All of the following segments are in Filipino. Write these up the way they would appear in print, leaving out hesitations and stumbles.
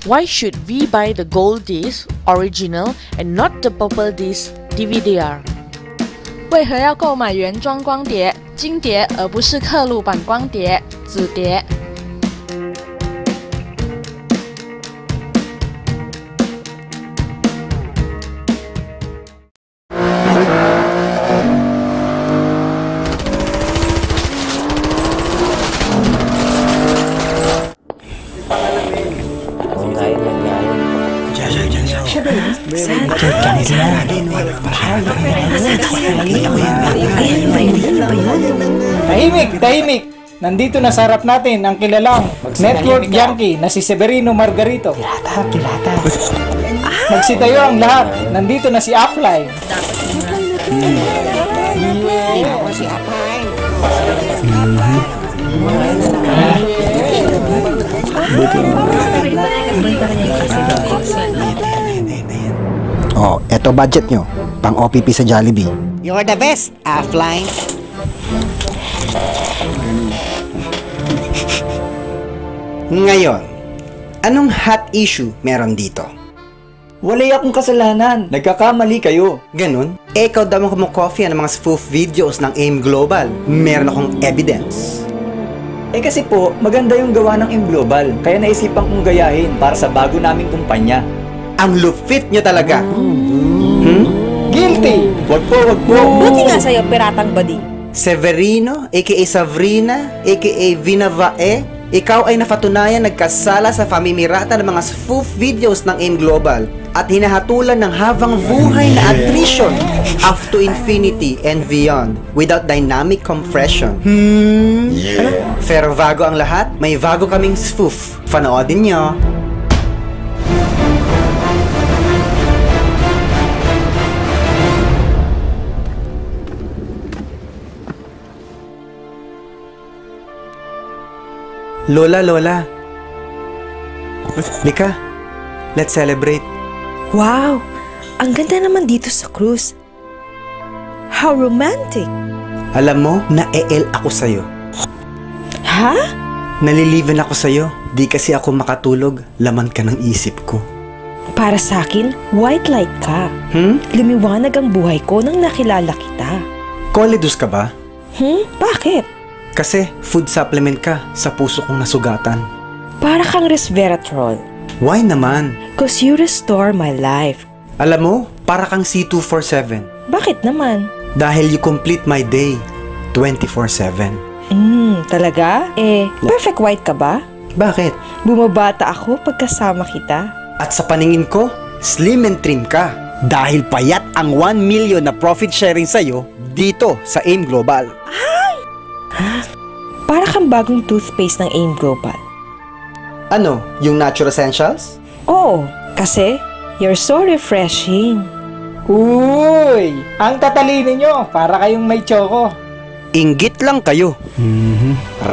Why should we buy the gold disc original and not the purple disc DVD-R? 为何要购买原装光碟、金碟，而不是刻录版光碟、紫碟？Tahimik! Nandito na sa harap natin ang kilalang network junkie na si Severino Margarito. Magsitayo ang lahat. Nandito na si Offline. Oh, eto budget nyo. Pang OPP sa Jollibee. You're the best, Offline. Ngayon, anong hot issue meron dito? Wala akong kasalanan. Nagkakamali kayo. Ganun? Ikaw daw ang kumukopya ng mga spoof videos ng AIM Global. Meron akong evidence. Kasi po, maganda yung gawa ng AIM Global. Kaya naisipan kong gayahin para sa bago naming kumpanya. Ang lupit nyo talaga. Guilty! Wag po. Buti nga sa'yo, piratang badi. Severino, aka Sabrina, aka Vinavae, ikaw ay napatunayan nagkasala sa pamimirata ng mga spoof videos ng AIM Global at hinahatulan ng habang buhay na attrition up to infinity and beyond without dynamic compression. Pero bago ang lahat, may bago kaming spoof. Panoodin nyo. Lola. Lika, let's celebrate. Wow! Ang ganda naman dito sa cruise. How romantic! Alam mo, na-EL ako sa'yo. Ha? Naliliven ako sa'yo. Di kasi ako makatulog, laman ka ng isip ko. Para sa'kin, white light ka. Lumiwanag ang buhay ko nang nakilala kita. Koledus ka ba? Bakit? Kasi food supplement ka sa puso kong nasugatan. Para kang resveratrol. Why naman? Cause you restore my life. Alam mo, para kang C247. Bakit naman? Dahil you complete my day 24/7. Talaga? Perfect white ka ba? Bakit? Bumabata ako pagkasama kita. At sa paningin ko, slim and trim ka. Dahil payat ang 1 million na profit sharing sa'yo dito sa AIM Global. Para kang bagong toothpaste ng AIM Global. Ano? Yung Natural Essentials? Oo, kasi you're so refreshing. Uy! Ang tatalino nyo! Para kayong may choco. Inggit lang kayo.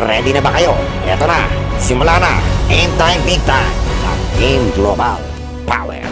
Ready na ba kayo? Eto na, simula na. Aim time, big time. Ng AIM Global Power.